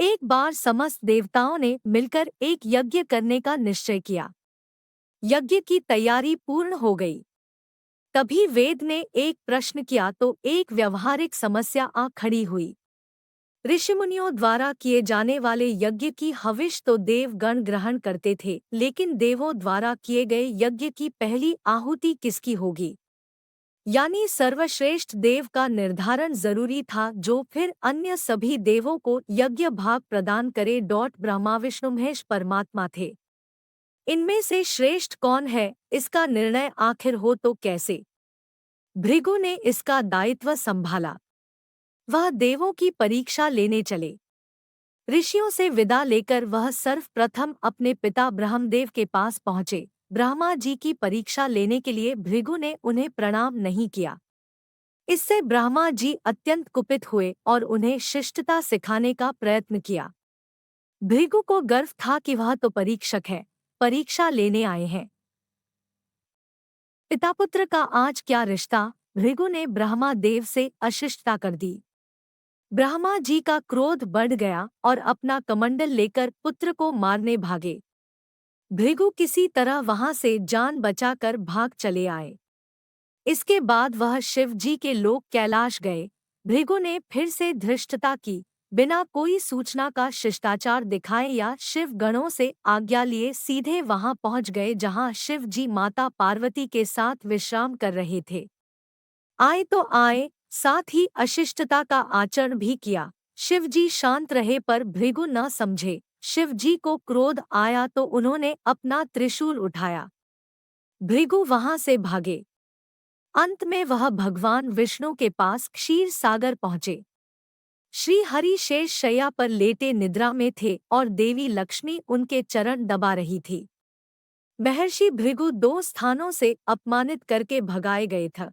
एक बार समस्त देवताओं ने मिलकर एक यज्ञ करने का निश्चय किया। यज्ञ की तैयारी पूर्ण हो गई। तभी वेद ने एक प्रश्न किया तो एक व्यवहारिक समस्या आ खड़ी हुई। ऋषिमुनियों द्वारा किए जाने वाले यज्ञ की हविष तो देवगण ग्रहण करते थे, लेकिन देवों द्वारा किए गए यज्ञ की पहली आहुति किसकी होगी? यानी सर्वश्रेष्ठ देव का निर्धारण जरूरी था, जो फिर अन्य सभी देवों को यज्ञ भाग प्रदान करे। ब्रह्मा विष्णु महेश परमात्मा थे। इनमें से श्रेष्ठ कौन है, इसका निर्णय आखिर हो तो कैसे? भृगु ने इसका दायित्व संभाला। वह देवों की परीक्षा लेने चले। ऋषियों से विदा लेकर वह सर्वप्रथम अपने पिता ब्रह्मदेव के पास पहुंचे। ब्रह्मा जी की परीक्षा लेने के लिए भृगु ने उन्हें प्रणाम नहीं किया। इससे ब्रह्मा जी अत्यंत कुपित हुए और उन्हें शिष्टता सिखाने का प्रयत्न किया। भृगु को गर्व था कि वह तो परीक्षक है, परीक्षा लेने आए हैं। पिता पुत्र का आज क्या रिश्ता? भृगु ने ब्रह्मा देव से अशिष्टता कर दी। ब्रह्मा जी का क्रोध बढ़ गया और अपना कमंडल लेकर पुत्र को मारने भागे। भृगु किसी तरह वहां से जान बचाकर भाग चले आए। इसके बाद वह शिव जी के लोक कैलाश गए। भृगु ने फिर से धृष्टता की। बिना कोई सूचना का शिष्टाचार दिखाए या शिव गणों से आज्ञा लिए सीधे वहां पहुंच गए जहां शिव जी माता पार्वती के साथ विश्राम कर रहे थे। आए तो आए, साथ ही अशिष्टता का आचरण भी किया। शिव जी शांत रहे पर भृगु न समझे। शिव जी को क्रोध आया तो उन्होंने अपना त्रिशूल उठाया। भृगु वहां से भागे। अंत में वह भगवान विष्णु के पास क्षीर सागर पहुंचे। श्री हरि शेष शैया पर लेटे निद्रा में थे और देवी लक्ष्मी उनके चरण दबा रही थी। महर्षि भृगु 2 स्थानों से अपमानित करके भगाए गए थे।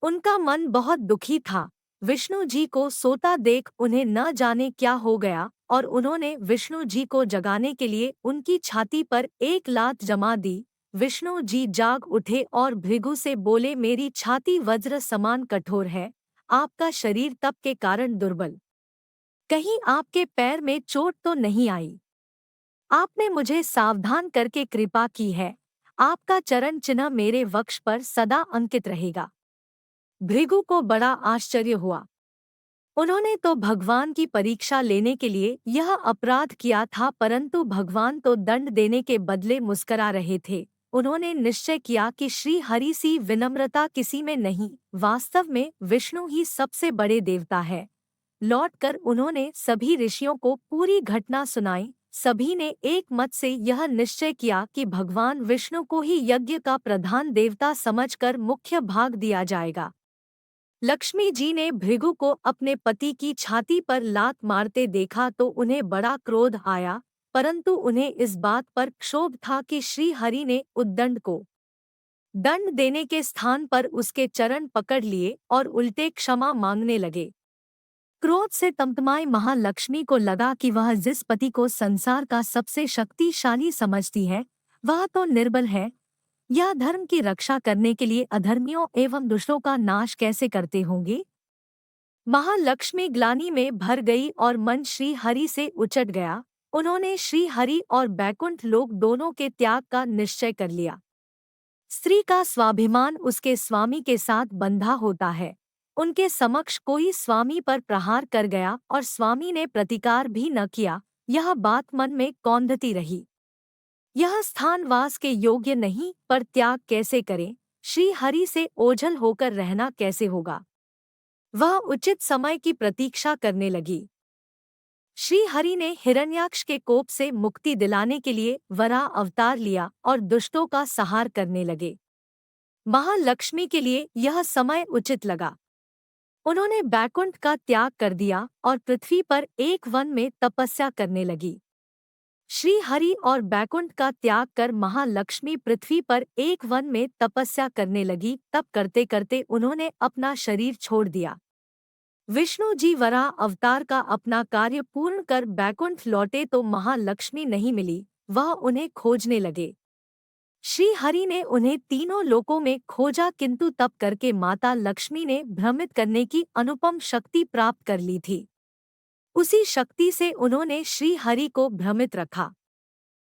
उनका मन बहुत दुखी था। विष्णु जी को सोता देख उन्हें न जाने क्या हो गया और उन्होंने विष्णु जी को जगाने के लिए उनकी छाती पर एक लात जमा दी। विष्णु जी जाग उठे और भृगु से बोले, मेरी छाती वज्र समान कठोर है, आपका शरीर तप के कारण दुर्बल। कहीं आपके पैर में चोट तो नहीं आई? आपने मुझे सावधान करके कृपा की है। आपका चरण चिन्ह मेरे वक्ष पर सदा अंकित रहेगा। भृगु को बड़ा आश्चर्य हुआ। उन्होंने तो भगवान की परीक्षा लेने के लिए यह अपराध किया था, परंतु भगवान तो दंड देने के बदले मुस्करा रहे थे। उन्होंने निश्चय किया कि श्री हरि सी विनम्रता किसी में नहीं, वास्तव में विष्णु ही सबसे बड़े देवता है। लौटकर उन्होंने सभी ऋषियों को पूरी घटना सुनाई। सभी ने एक मत से यह निश्चय किया कि भगवान विष्णु को ही यज्ञ का प्रधान देवता समझकर मुख्य भाग दिया जाएगा। लक्ष्मी जी ने भृगु को अपने पति की छाती पर लात मारते देखा तो उन्हें बड़ा क्रोध आया, परंतु उन्हें इस बात पर क्षोभ था कि श्री हरि ने उद्दंड को दंड देने के स्थान पर उसके चरण पकड़ लिए और उल्टे क्षमा मांगने लगे। क्रोध से तमतमाई महालक्ष्मी को लगा कि वह जिस पति को संसार का सबसे शक्तिशाली समझती है, वह तो निर्बल है। यह धर्म की रक्षा करने के लिए अधर्मियों एवं दुष्टों का नाश कैसे करते होंगे? महालक्ष्मी ग्लानि में भर गई और मन श्री हरि से उचट गया। उन्होंने श्री हरि और बैकुंठ लोक दोनों के त्याग का निश्चय कर लिया। स्त्री का स्वाभिमान उसके स्वामी के साथ बंधा होता है। उनके समक्ष कोई स्वामी पर प्रहार कर गया और स्वामी ने प्रतिकार भी न किया। यह बात मन में कौंधती रही। यह स्थान वास के योग्य नहीं, पर त्याग कैसे करें? श्री हरि से ओझल होकर रहना कैसे होगा? वह उचित समय की प्रतीक्षा करने लगी। श्री हरि ने हिरण्याक्ष के कोप से मुक्ति दिलाने के लिए वराह अवतार लिया और दुष्टों का संहार करने लगे। महालक्ष्मी के लिए यह समय उचित लगा। उन्होंने बैकुंठ का त्याग कर दिया और पृथ्वी पर एक वन में तपस्या करने लगी। श्री हरि और बैकुंठ का त्याग कर महालक्ष्मी पृथ्वी पर एक वन में तपस्या करने लगी। तप करते करते उन्होंने अपना शरीर छोड़ दिया। विष्णु जी वराह अवतार का अपना कार्य पूर्ण कर बैकुंठ लौटे तो महालक्ष्मी नहीं मिली। वह उन्हें खोजने लगे। श्री हरि ने उन्हें तीनों लोकों में खोजा, किंतु तप करके माता लक्ष्मी ने भ्रमित करने की अनुपम शक्ति प्राप्त कर ली थी। उसी शक्ति से उन्होंने श्री हरि को भ्रमित रखा।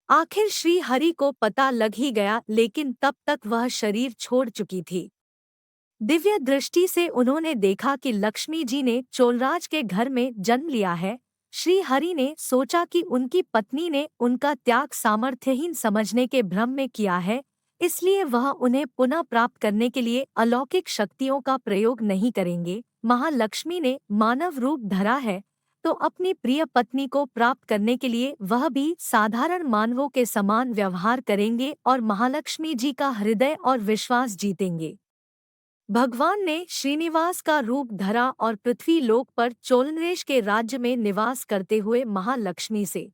आखिर श्री हरि को पता लग ही गया, लेकिन तब तक वह शरीर छोड़ चुकी थी। दिव्य दृष्टि से उन्होंने देखा कि लक्ष्मी जी ने चोलराज के घर में जन्म लिया है। श्री हरि ने सोचा कि उनकी पत्नी ने उनका त्याग सामर्थ्यहीन समझने के भ्रम में किया है, इसलिए वह उन्हें पुनः प्राप्त करने के लिए अलौकिक शक्तियों का प्रयोग नहीं करेंगे। महालक्ष्मी ने मानव रूप धरा है, तो अपनी प्रिय पत्नी को प्राप्त करने के लिए वह भी साधारण मानवों के समान व्यवहार करेंगे और महालक्ष्मी जी का हृदय और विश्वास जीतेंगे। भगवान ने श्रीनिवास का रूप धरा और पृथ्वी लोक पर चोलनरेश के राज्य में निवास करते हुए महालक्ष्मी से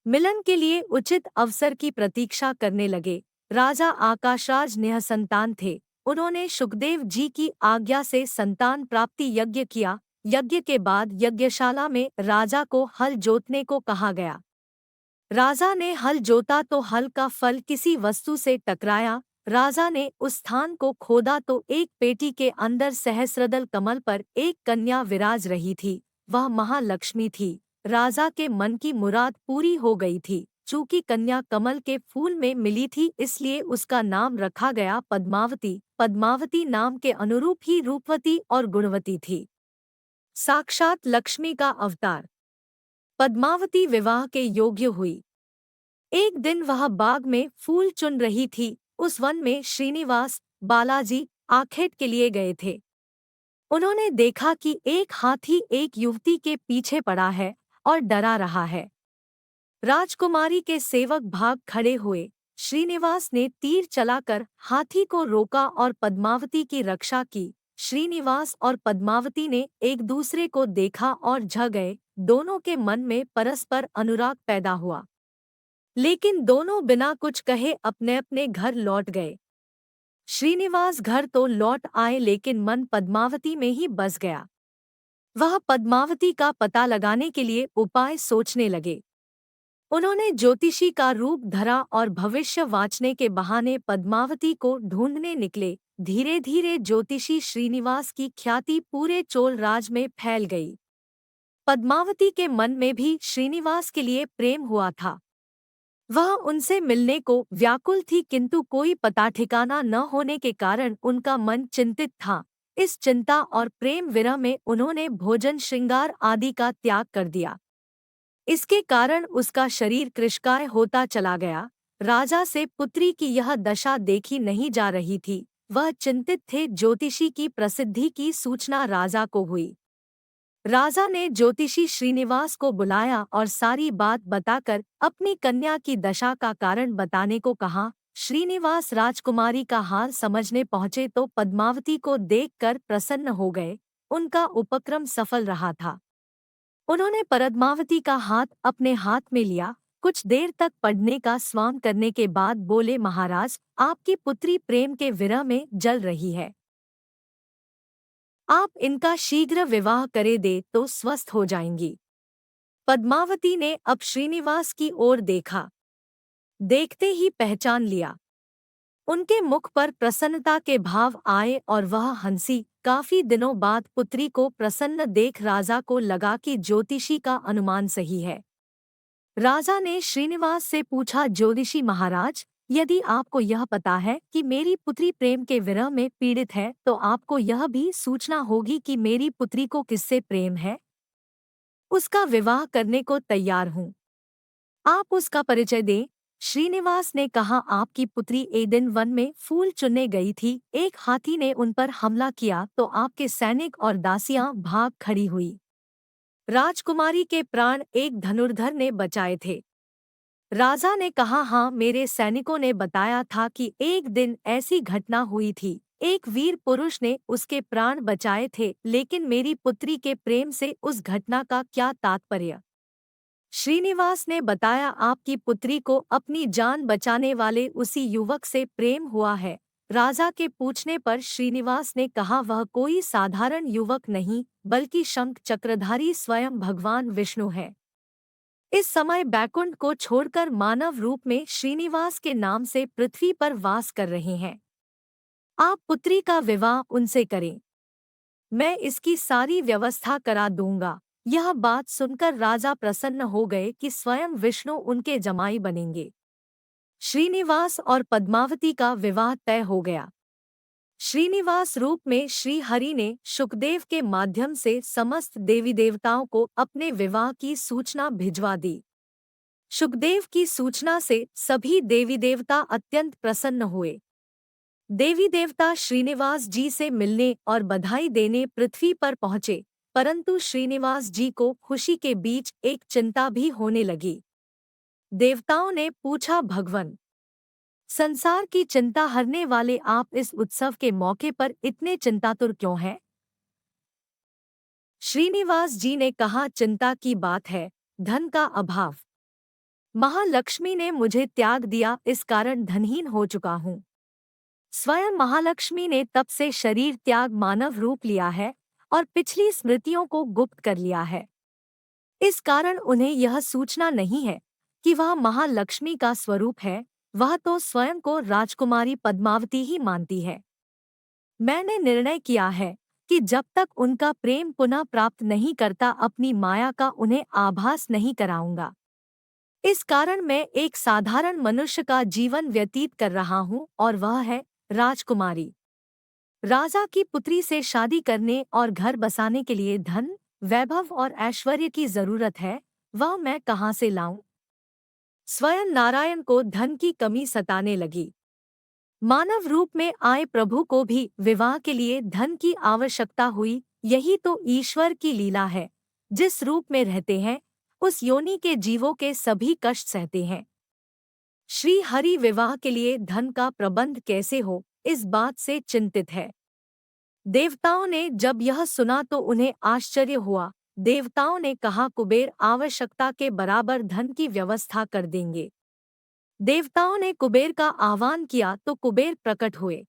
मिलन के लिए उचित अवसर की प्रतीक्षा करने लगे। राजा आकाशराज निःसंतान थे। उन्होंने सुखदेव जी की आज्ञा से संतान प्राप्ति यज्ञ किया। यज्ञ के बाद यज्ञशाला में राजा को हल जोतने को कहा गया। राजा ने हल जोता तो हल का फल किसी वस्तु से टकराया। राजा ने उस स्थान को खोदा तो एक पेटी के अंदर सहस्रदल कमल पर एक कन्या विराज रही थी। वह महालक्ष्मी थी। राजा के मन की मुराद पूरी हो गई थी। चूंकि कन्या कमल के फूल में मिली थी, इसलिए उसका नाम रखा गया पद्मावती। पद्मावती नाम के अनुरूप ही रूपवती और गुणवती थी। साक्षात लक्ष्मी का अवतार। पद्मावती विवाह के योग्य हुई। एक दिन वह बाग में फूल चुन रही थी। उस वन में श्रीनिवास, बालाजी आखेट के लिए गए थे। उन्होंने देखा कि एक हाथी एक युवती के पीछे पड़ा है और डरा रहा है। राजकुमारी के सेवक भाग खड़े हुए। श्रीनिवास ने तीर चलाकर हाथी को रोका और पद्मावती की रक्षा की। श्रीनिवास और पद्मावती ने एक दूसरे को देखा और झ गए। दोनों के मन में परस्पर अनुराग पैदा हुआ, लेकिन दोनों बिना कुछ कहे अपने अपने घर लौट गए। श्रीनिवास घर तो लौट आए, लेकिन मन पद्मावती में ही बस गया। वह पद्मावती का पता लगाने के लिए उपाय सोचने लगे। उन्होंने ज्योतिषी का रूप धरा और भविष्य वाचने के बहाने पद्मावती को ढूंढने निकले। धीरे धीरे ज्योतिषी श्रीनिवास की ख्याति पूरे चोल राज में फैल गई। पद्मावती के मन में भी श्रीनिवास के लिए प्रेम हुआ था। वह उनसे मिलने को व्याकुल थी, किंतु कोई पता ठिकाना न होने के कारण उनका मन चिंतित था। इस चिंता और प्रेम विरह में उन्होंने भोजन, श्रृंगार आदि का त्याग कर दिया। इसके कारण उसका शरीर कृशकाय होता चला गया। राजा से पुत्री की यह दशा देखी नहीं जा रही थी। वह चिंतित थे। ज्योतिषी की प्रसिद्धि की सूचना राजा को हुई। राजा ने ज्योतिषी श्रीनिवास को बुलाया और सारी बात बताकर अपनी कन्या की दशा का कारण बताने को कहा। श्रीनिवास राजकुमारी का हाल समझने पहुंचे तो पद्मावती को देखकर प्रसन्न हो गए। उनका उपक्रम सफल रहा था। उन्होंने पद्मावती का हाथ अपने हाथ में लिया। कुछ देर तक पढ़ने का स्वाम करने के बाद बोले, महाराज, आपकी पुत्री प्रेम के विरह में जल रही है। आप इनका शीघ्र विवाह करे दे तो स्वस्थ हो जाएंगी। पद्मावती ने अब श्रीनिवास की ओर देखा। देखते ही पहचान लिया। उनके मुख पर प्रसन्नता के भाव आए और वह हंसी। काफी दिनों बाद पुत्री को प्रसन्न देख राजा को लगा कि ज्योतिषी का अनुमान सही है। राजा ने श्रीनिवास से पूछा, ज्योतिषी महाराज, यदि आपको यह पता है कि मेरी पुत्री प्रेम के विरह में पीड़ित है, तो आपको यह भी सूचना होगी कि मेरी पुत्री को किससे प्रेम है। उसका विवाह करने को तैयार हूँ। आप उसका परिचय दें। श्रीनिवास ने कहा, आपकी पुत्री एक दिन वन में फूल चुनने गई थी। एक हाथी ने उन पर हमला किया तो आपके सैनिक और दासियां भाग खड़ी हुई। राजकुमारी के प्राण एक धनुर्धर ने बचाए थे। राजा ने कहा, हाँ, मेरे सैनिकों ने बताया था कि एक दिन ऐसी घटना हुई थी। एक वीर पुरुष ने उसके प्राण बचाए थे, लेकिन मेरी पुत्री के प्रेम से उस घटना का क्या तात्पर्य। श्रीनिवास ने बताया, आपकी पुत्री को अपनी जान बचाने वाले उसी युवक से प्रेम हुआ है। राजा के पूछने पर श्रीनिवास ने कहा, वह कोई साधारण युवक नहीं, बल्कि शंख चक्रधारी स्वयं भगवान विष्णु है। इस समय बैकुंठ को छोड़कर मानव रूप में श्रीनिवास के नाम से पृथ्वी पर वास कर रहे हैं। आप पुत्री का विवाह उनसे करें। मैं इसकी सारी व्यवस्था करा दूंगा। यह बात सुनकर राजा प्रसन्न हो गए कि स्वयं विष्णु उनके जमाई बनेंगे। श्रीनिवास और पद्मावती का विवाह तय हो गया। श्रीनिवास रूप में श्री हरि ने शुकदेव के माध्यम से समस्त देवी देवताओं को अपने विवाह की सूचना भिजवा दी। शुकदेव की सूचना से सभी देवी देवता अत्यंत प्रसन्न हुए। देवी देवता श्रीनिवास जी से मिलने और बधाई देने पृथ्वी पर पहुंचे, परंतु श्रीनिवास जी को खुशी के बीच एक चिंता भी होने लगी। देवताओं ने पूछा, भगवन, संसार की चिंता हरने वाले आप इस उत्सव के मौके पर इतने चिंतातुर क्यों हैं? श्रीनिवास जी ने कहा, चिंता की बात है, धन का अभाव। महालक्ष्मी ने मुझे त्याग दिया, इस कारण धनहीन हो चुका हूँ। स्वयं महालक्ष्मी ने तब से शरीर त्याग मानव रूप लिया है और पिछली स्मृतियों को गुप्त कर लिया है। इस कारण उन्हें यह सूचना नहीं है कि वह महालक्ष्मी का स्वरूप है, वह तो स्वयं को राजकुमारी पद्मावती ही मानती है। मैंने निर्णय किया है कि जब तक उनका प्रेम पुनः प्राप्त नहीं करता अपनी माया का उन्हें आभास नहीं कराऊंगा। इस कारण मैं एक साधारण मनुष्य का जीवन व्यतीत कर रहा हूँ और वह है राजकुमारी। राजा की पुत्री से शादी करने और घर बसाने के लिए धन, वैभव और ऐश्वर्य की जरूरत है, वह मैं कहाँ से लाऊं? स्वयं नारायण को धन की कमी सताने लगी। मानव रूप में आए प्रभु को भी विवाह के लिए धन की आवश्यकता हुई। यही तो ईश्वर की लीला है। जिस रूप में रहते हैं उस योनि के जीवों के सभी कष्ट सहते हैं। श्री हरि विवाह के लिए धन का प्रबंध कैसे हो, इस बात से चिंतित है। देवताओं ने जब यह सुना तो उन्हें आश्चर्य हुआ। देवताओं ने कहा, कुबेर आवश्यकता के बराबर धन की व्यवस्था कर देंगे। देवताओं ने कुबेर का आह्वान किया तो कुबेर प्रकट हुए।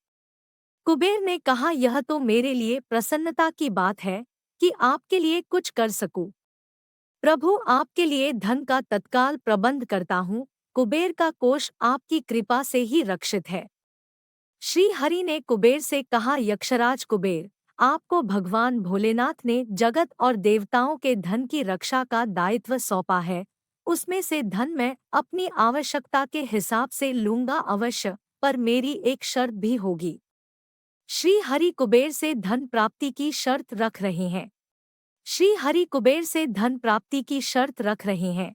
कुबेर ने कहा, यह तो मेरे लिए प्रसन्नता की बात है कि आपके लिए कुछ कर सकूं। प्रभु, आपके लिए धन का तत्काल प्रबंध करता हूँ। कुबेर का कोष आपकी कृपा से ही रक्षित है। श्री हरि ने कुबेर से कहा, यक्षराज कुबेर, आपको भगवान भोलेनाथ ने जगत और देवताओं के धन की रक्षा का दायित्व सौंपा है। उसमें से धन मैं अपनी आवश्यकता के हिसाब से लूंगा अवश्य, पर मेरी एक शर्त भी होगी। श्री हरि कुबेर से धन प्राप्ति की शर्त रख रहे हैं। श्री हरि कुबेर से धन प्राप्ति की शर्त रख रहे हैं।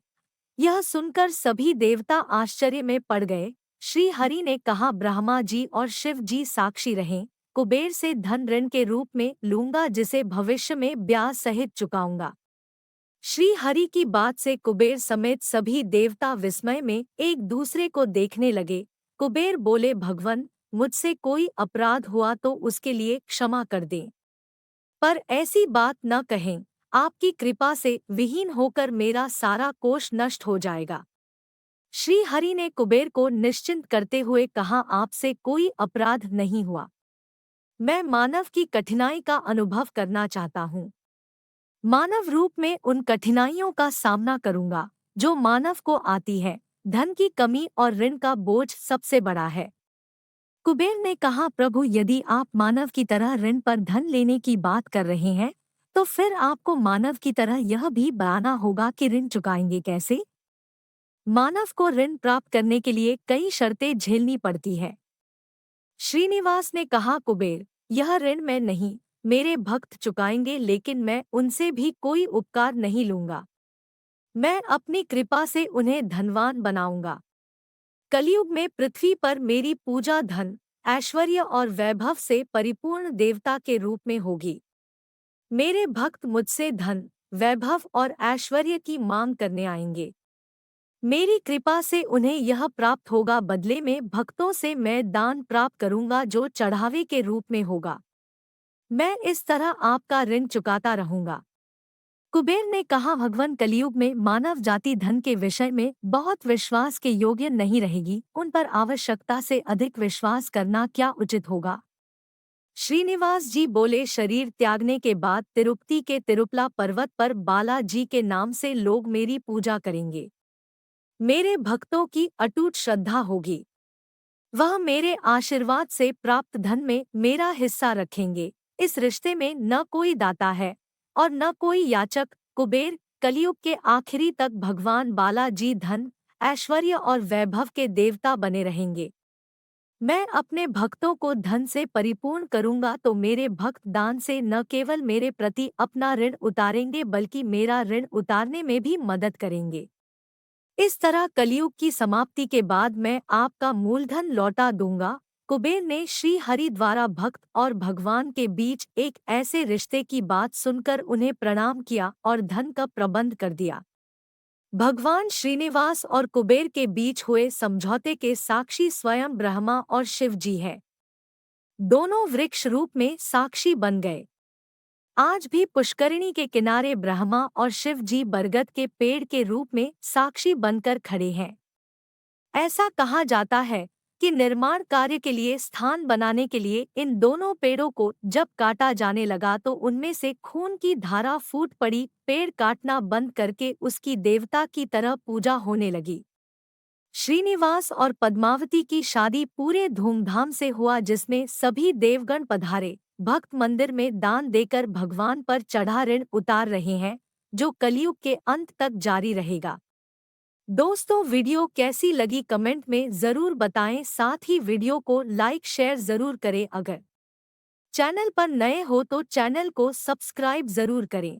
यह सुनकर सभी देवता आश्चर्य में पड़ गए। श्री हरि ने कहा, ब्रह्मा जी और शिव जी साक्षी रहें, कुबेर से धन ऋण के रूप में लूंगा जिसे भविष्य में ब्याज सहित चुकाऊंगा। श्री हरि की बात से कुबेर समेत सभी देवता विस्मय में एक दूसरे को देखने लगे। कुबेर बोले, भगवन, मुझसे कोई अपराध हुआ तो उसके लिए क्षमा कर दें, पर ऐसी बात न कहें। आपकी कृपा से विहीन होकर मेरा सारा कोष नष्ट हो जाएगा। श्री हरि ने कुबेर को निश्चिंत करते हुए कहा, आपसे कोई अपराध नहीं हुआ। मैं मानव की कठिनाई का अनुभव करना चाहता हूँ। मानव रूप में उन कठिनाइयों का सामना करूंगा जो मानव को आती है। धन की कमी और ऋण का बोझ सबसे बड़ा है। कुबेर ने कहा, प्रभु, यदि आप मानव की तरह ऋण पर धन लेने की बात कर रहे हैं तो फिर आपको मानव की तरह यह भी बताना होगा कि ऋण चुकाएंगे कैसे। मानव को ऋण प्राप्त करने के लिए कई शर्तें झेलनी पड़ती है। श्रीनिवास ने कहा, कुबेर, यह ऋण मैं नहीं, मेरे भक्त चुकाएंगे, लेकिन मैं उनसे भी कोई उपकार नहीं लूंगा। मैं अपनी कृपा से उन्हें धनवान बनाऊंगा। कलयुग में पृथ्वी पर मेरी पूजा धन, ऐश्वर्य और वैभव से परिपूर्ण देवता के रूप में होगी। मेरे भक्त मुझसे धन, वैभव और ऐश्वर्य की मांग करने आएंगे। मेरी कृपा से उन्हें यह प्राप्त होगा। बदले में भक्तों से मैं दान प्राप्त करूंगा जो चढ़ावे के रूप में होगा। मैं इस तरह आपका ऋण चुकाता रहूंगा। कुबेर ने कहा, भगवान, कलयुग में मानव जाति धन के विषय में बहुत विश्वास के योग्य नहीं रहेगी। उन पर आवश्यकता से अधिक विश्वास करना क्या उचित होगा? श्रीनिवास जी बोले, शरीर त्यागने के बाद तिरुपति के तिरुपला पर्वत पर बालाजी के नाम से लोग मेरी पूजा करेंगे। मेरे भक्तों की अटूट श्रद्धा होगी। वह मेरे आशीर्वाद से प्राप्त धन में मेरा हिस्सा रखेंगे। इस रिश्ते में न कोई दाता है और न कोई याचक, कुबेर कलयुग के आखिरी तक भगवान बालाजी धन, ऐश्वर्य और वैभव के देवता बने रहेंगे। मैं अपने भक्तों को धन से परिपूर्ण करूंगा तो मेरे भक्त दान से न केवल मेरे प्रति अपना ऋण उतारेंगे बल्कि मेरा ऋण उतारने में भी मदद करेंगे। इस तरह कलयुग की समाप्ति के बाद मैं आपका मूलधन लौटा दूंगा। कुबेर ने श्री हरि द्वारा भक्त और भगवान के बीच एक ऐसे रिश्ते की बात सुनकर उन्हें प्रणाम किया और धन का प्रबंध कर दिया। भगवान श्रीनिवास और कुबेर के बीच हुए समझौते के साक्षी स्वयं ब्रह्मा और शिव जी हैं। दोनों वृक्ष रूप में साक्षी बन गए। आज भी पुष्करिणी के किनारे ब्रह्मा और शिव जी बरगद के पेड़ के रूप में साक्षी बनकर खड़े हैं। ऐसा कहा जाता है कि निर्माण कार्य के लिए स्थान बनाने के लिए इन दोनों पेड़ों को जब काटा जाने लगा तो उनमें से खून की धारा फूट पड़ी। पेड़ काटना बंद करके उसकी देवता की तरह पूजा होने लगी। श्रीनिवास और पद्मावती की शादी पूरे धूमधाम से हुआ जिसमें सभी देवगण पधारे। भक्त मंदिर में दान देकर भगवान पर चढ़ा ऋण उतार रहे हैं, जो कलयुग के अंत तक जारी रहेगा। दोस्तों, वीडियो कैसी लगी कमेंट में ज़रूर बताएं। साथ ही वीडियो को लाइक शेयर ज़रूर करें। अगर चैनल पर नए हो तो चैनल को सब्सक्राइब ज़रूर करें।